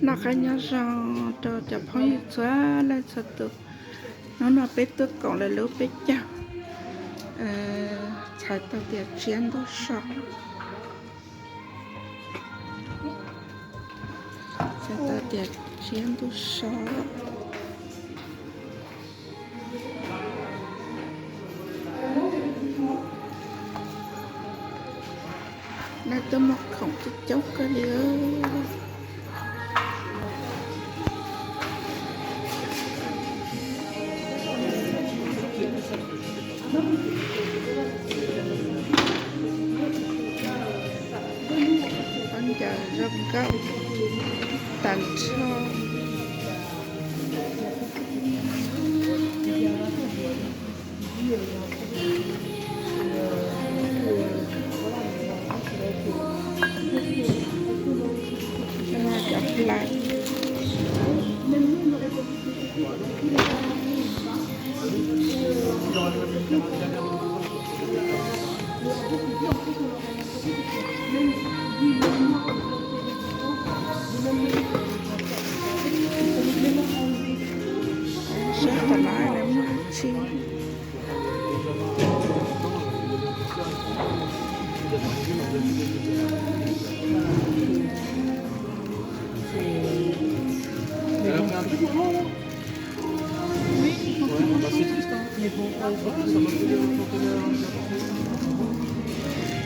nó cái nhà rằng cho chập hơi xóa lên sợ tụ nó biết tôi còn là lúc biết chào chạy tàu tiền chiến đó sợ chạy tàu tiền chiến đó sợ này tôi mặc khổng chút chốc cái gì con chào râm cao tàn cho chọc lại sẽ phải nói là mua chi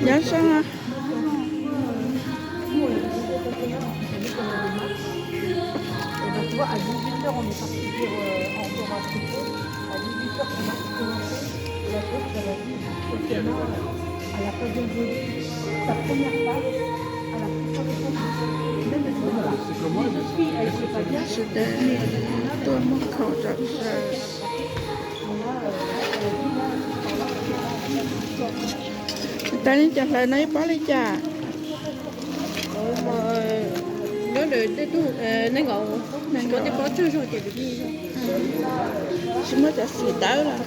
nhớ sao à Tu vois, à 18h, on est parti dire encore un truc. À 18h, c'est marqué commencer. Et la coach, elle a dit, effectivement, à la phase de sa première phase, à la première phase, même elle ne pas. Une fille, elle ne sait pas bien. c'est để tôi mất khẩu trật ra ta đi chặt lại lấy bỏ lấy trà nó được cái tu nó ngộ có cái có chưa rồi thì đi chỉ mới chặt xì tới là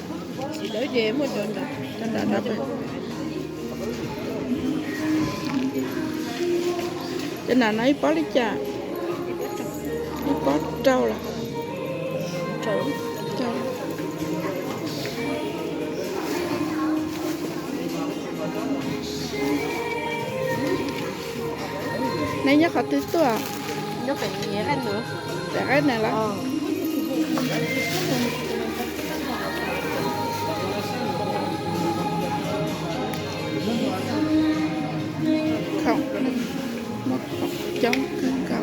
chỉ đỡ về một đường đó cho nên là cho nên lấy bỏ lấy trà lấy bỏ trâu là trâu này nhá khó tưới tua nó phải nhẹ hơn nữa để cái này là không một cọc chống cái cầu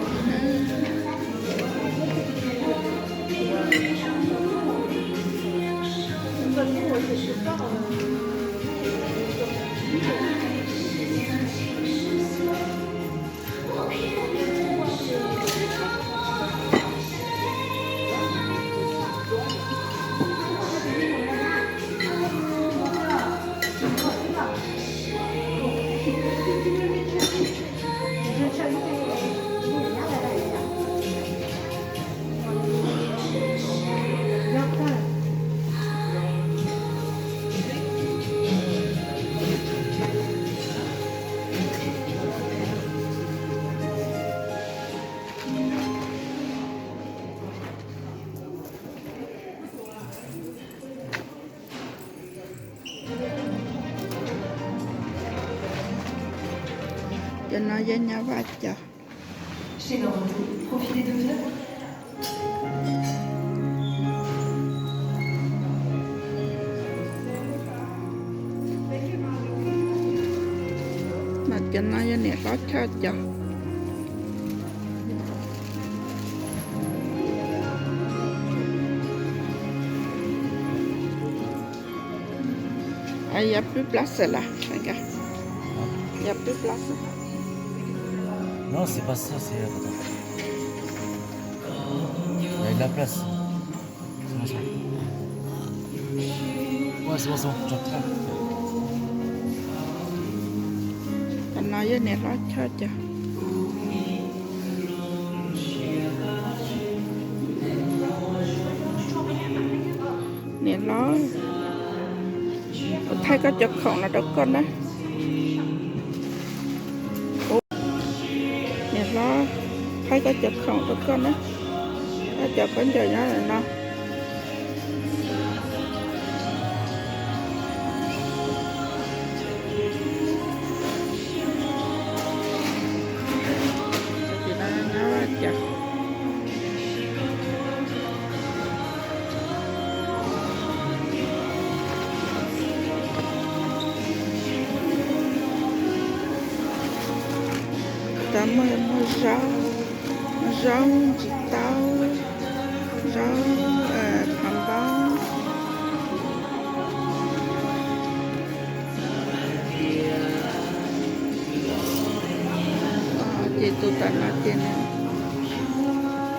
cho nó với nhau va chạm Chez Norando, profitez de vous. mà cho nó với nè có cho il n'y a plus place là, regarde. Il n'y a plus place. Non, c'est pas ça, c'est. Attends. Il y a de la place. C'est bon, ça. Ouais, c'est bon, j'entends. Cho nó với nè có cho nè nó thay có chụp khổng là được con đó nè nó hay có chụp không có con đó có chụp con trời nhá là nó thì nó chụp ta mua rau chỉ tao rau thằng bao chị tụi ta nói tiền này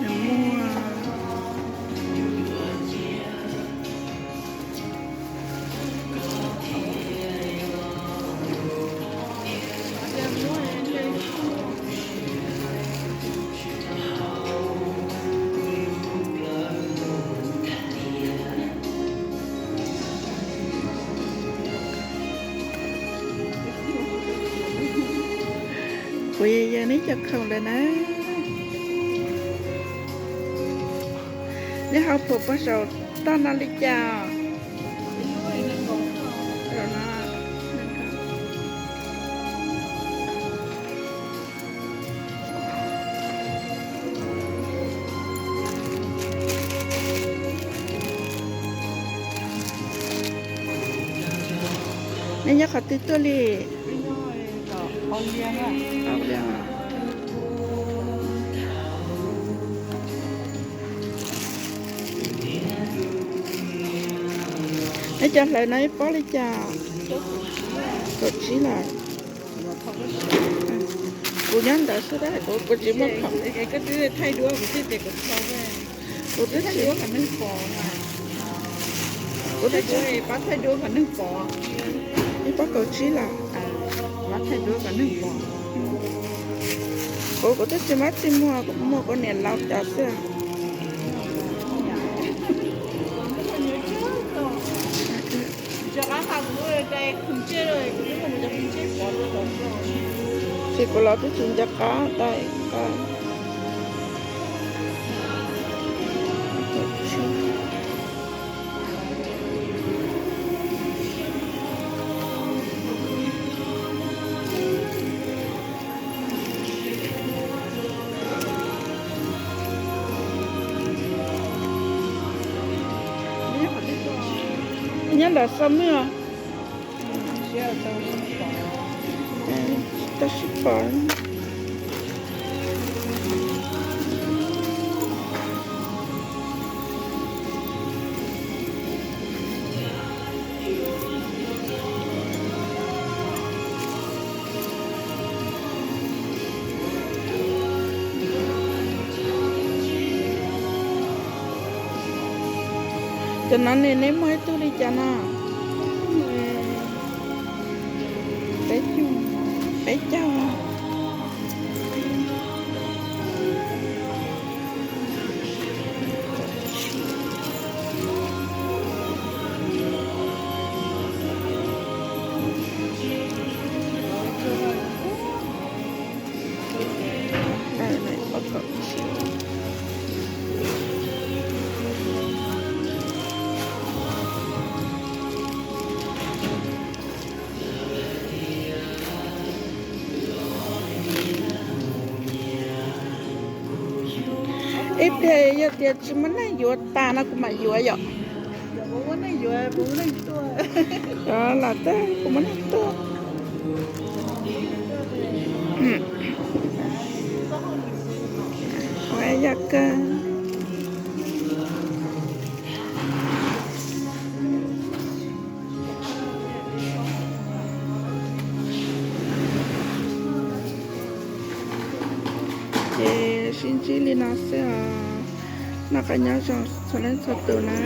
mua bây giờ ní chắc khôngเลยนะนี่เขาปลูกผสมต้นนาฬิกาแล้วนะนี่ยังเขาติดตัวเลย เอาเลี้ยงอ่ะ เอาเรื่องไอ้จันเลยไหนป้อเลยจ้ากดชี้lại cô nhắn đã số đấy cô chỉ mất không cái thứ thay đũa của cái của sau về cô thích thay chỉ đũa cả nước bò mà cô thay thích đũa này bắt thay đũa cả nước bò đi bắt cậuชี้lại bắt thay đũa cả nước bò cô thích chỉ mắt chỉ mua con nền lau chả xưa cho các hàng người đây không chơi rồi nhưng mà mình không chơi quá rồi thì cô lau tới chuyện cho cá đây cá nhắn đã xong nữa ta ship bỏ cho nên nếu mới tôi đi cho nó bé cháu đây này bắt cậu ít thì giờ tiền chỉ muốn này vừa ta nó cũng mà vừa vậy bố này vừa bố này to đó là thế cũng muốn này to vậy giờ cơ xin chỉ li nó sẽ là cả nhà cho lên sập tường này